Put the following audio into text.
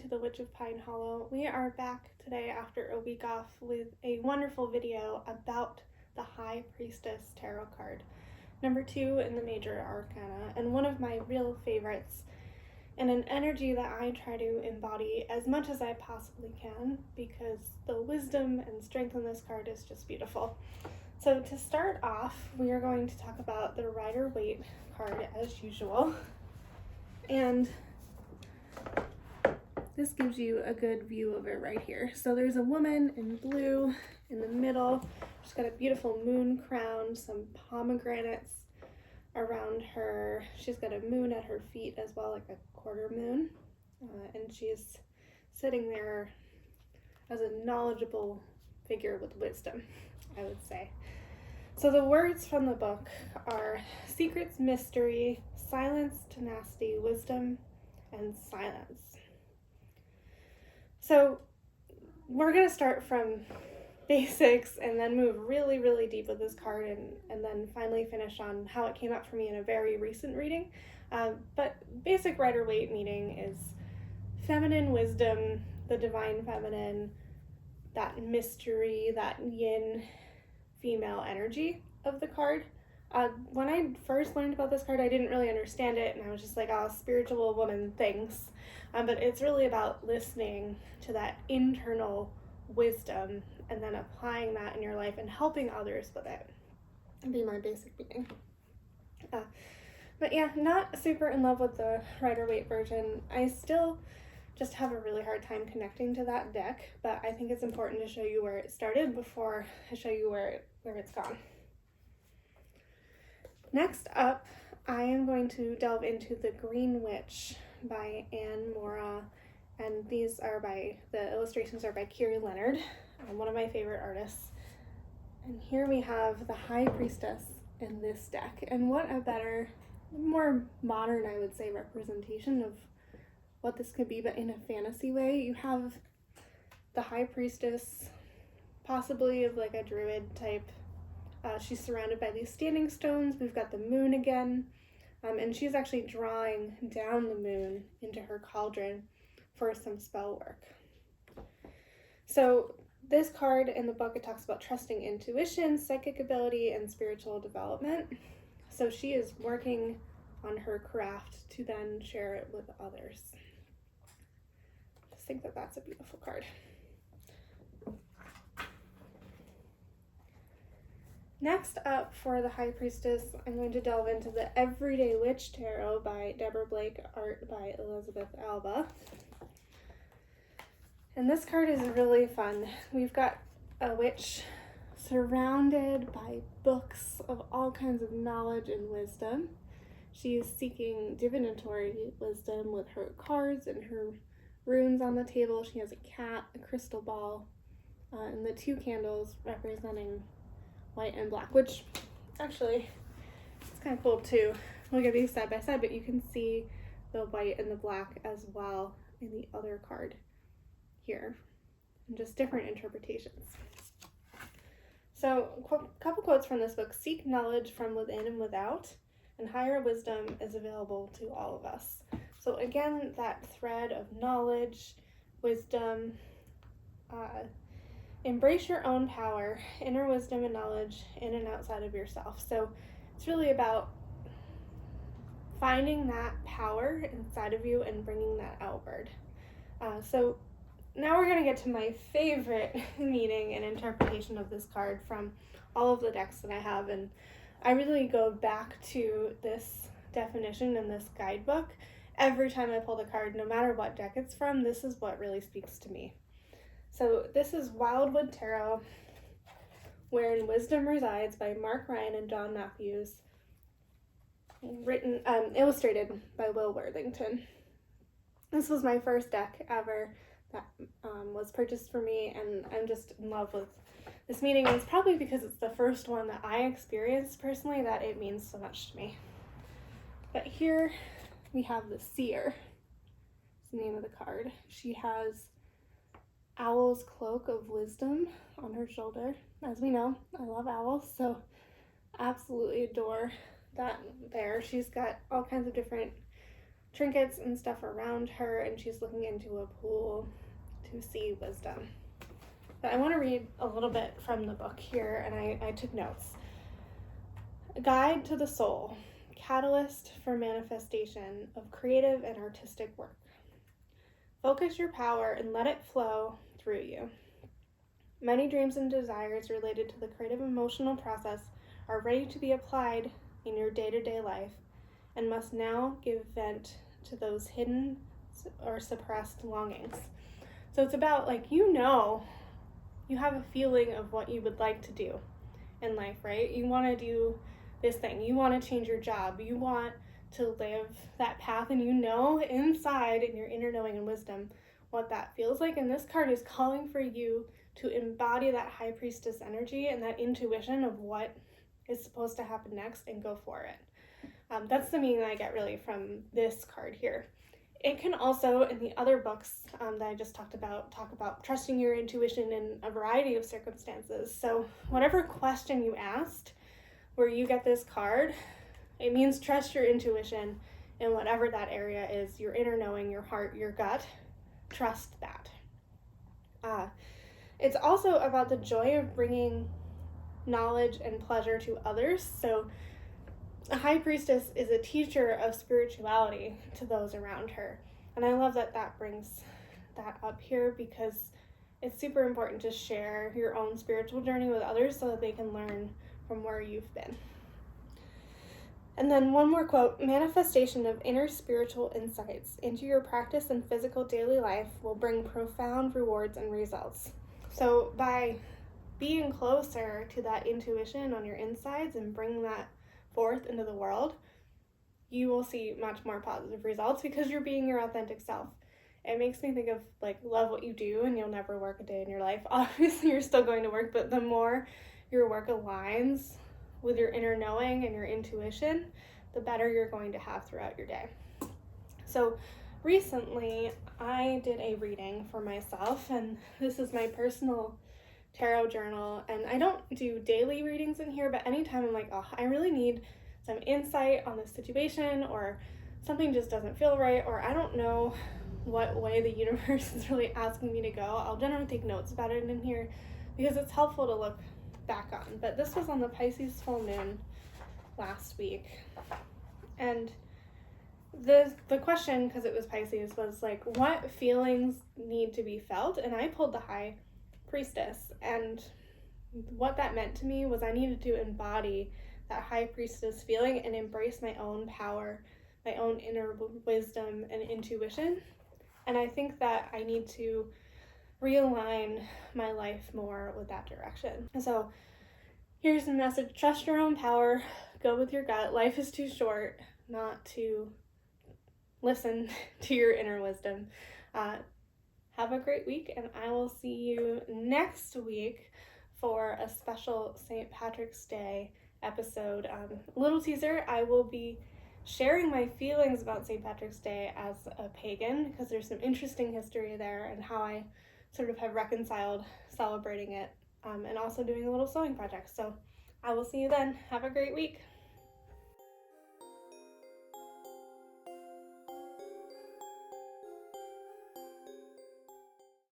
to the Witch of Pine Hollow. We are back today after a week off with a wonderful video about the High Priestess tarot card, number 2 in the Major Arcana, and one of my real favorites, and an energy that I try to embody as much as I possibly can because the wisdom and strength in this card is just beautiful. So to start off, we are going to talk about the Rider-Waite card as usual, and this gives you a good view of it right here. So there's a woman in blue in the middle. She's got a beautiful moon crown, some pomegranates around her. She's got a moon at her feet as well, like a quarter moon. And she's sitting there as a knowledgeable figure with wisdom, I would say. So the words from the book are secrets, mystery, silence, tenacity, wisdom, and silence. So we're going to start from basics and then move really, really deep with this card and then finally finish on how it came up for me in a very recent reading. But basic Rider-Waite meaning is feminine wisdom, the divine feminine, that mystery, that yin female energy of the card. When I first learned about this card, I didn't really understand it, and I was just like, oh, spiritual woman things. But it's really about listening to that internal wisdom and then applying that in your life and helping others with it. That'd be my basic meaning. But yeah, not super in love with the Rider-Waite version. I still just have a really hard time connecting to that deck, but I think it's important to show you where it started before I show you where it's gone. Next up, I am going to delve into The Green Witch by Anne Mora, and the illustrations are by Kiri Leonard, one of my favorite artists. And here we have the High Priestess in this deck, and what a better, more modern, I would say, representation of what this could be, but in a fantasy way. You have the High Priestess, possibly of like a druid type. She's surrounded by these standing stones. We've got the moon again, and she's actually drawing down the moon into her cauldron for some spell work. So this card in the book, it talks about trusting intuition, psychic ability, and spiritual development. So she is working on her craft to then share it with others. I just think that that's a beautiful card. Next up for the High Priestess, I'm going to delve into the Everyday Witch Tarot by Deborah Blake, art by Elizabeth ALBA. And this card is really fun. We've got a witch surrounded by books of all kinds of knowledge and wisdom. She is seeking divinatory wisdom with her cards and her runes on the table. She has a cat, a crystal ball, and the 2 candles representing white and black, which actually it's kind of cool too. Look at these side by side, but you can see the white and the black as well in the other card here, and just different interpretations. So a couple quotes from this book: seek knowledge from within and without, and higher wisdom is available to all of us. So again, that thread of knowledge, wisdom, embrace your own power, inner wisdom and knowledge in and outside of yourself. So it's really about finding that power inside of you and bringing that outward. So now we're going to get to my favorite meaning and interpretation of this card from all of the decks that I have. And I really go back to this definition in this guidebook. Every time I pull the card, no matter what deck it's from, this is what really speaks to me. So this is Wildwood Tarot, Wherein Wisdom Resides by Mark Ryan and John Matthews, illustrated by Worthington. This was my first deck ever that was purchased for me, and I'm just in love with this meaning. It's probably because it's the first one that I experienced personally that it means so much to me. But here we have the Seer. It's the name of the card. She has Owl's Cloak of Wisdom on her shoulder. As we know, I love owls, so absolutely adore that there. She's got all kinds of different trinkets and stuff around her, and she's looking into a pool to see wisdom. But I want to read a little bit from the book here, and I took notes. A guide to the soul, catalyst for manifestation of creative and artistic work. Focus your power and let it flow through you. Many dreams and desires related to the creative emotional process are ready to be applied in your day-to-day life and must now give vent to those hidden or suppressed longings. So it's about, like, you have a feeling of what you would like to do in life, right? You want to do this thing. You want to change your job. You want to live that path, and you know inside in your inner knowing and wisdom what that feels like. And this card is calling for you to embody that High Priestess energy and that intuition of what is supposed to happen next and go for it. That's the meaning that I get really from this card here. It can also, in the other books that I just talked about, talk about trusting your intuition in a variety of circumstances. So whatever question you asked where you get this card, it means trust your intuition in whatever that area is, your inner knowing, your heart, your gut. Trust that. It's also about the joy of bringing knowledge and pleasure to others. So a High Priestess is a teacher of spirituality to those around her. And I love that that brings that up here, because it's super important to share your own spiritual journey with others so that they can learn from where you've been. And then one more quote: manifestation of inner spiritual insights into your practice and physical daily life will bring profound rewards and results. So by being closer to that intuition on your insides and bringing that forth into the world, you will see much more positive results because you're being your authentic self. It makes me think of, like, love what you do and you'll never work a day in your life. Obviously, you're still going to work, but the more your work aligns with your inner knowing and your intuition, the better you're going to have throughout your day. So recently, I did a reading for myself, and this is my personal tarot journal, and I don't do daily readings in here, but anytime I'm like, oh, I really need some insight on this situation, or something just doesn't feel right, or I don't know what way the universe is really asking me to go, I'll generally take notes about it in here because it's helpful to look back on. But this was on the Pisces full moon last week, and the question, because it was Pisces, was like, what feelings need to be felt? And I pulled the High Priestess, and what that meant to me was I needed to embody that High Priestess feeling and embrace my own power, my own inner wisdom and intuition. And I think that I need to realign my life more with that direction. So here's the message: trust your own power, go with your gut. Life is too short not to listen to your inner wisdom. Have a great week, and I will see you next week for a special St. Patrick's Day episode. Little teaser, I will be sharing my feelings about St. Patrick's Day as a pagan, because there's some interesting history there and how I sort of have reconciled celebrating it, and also doing a little sewing project. So I will see you then. Have a great week.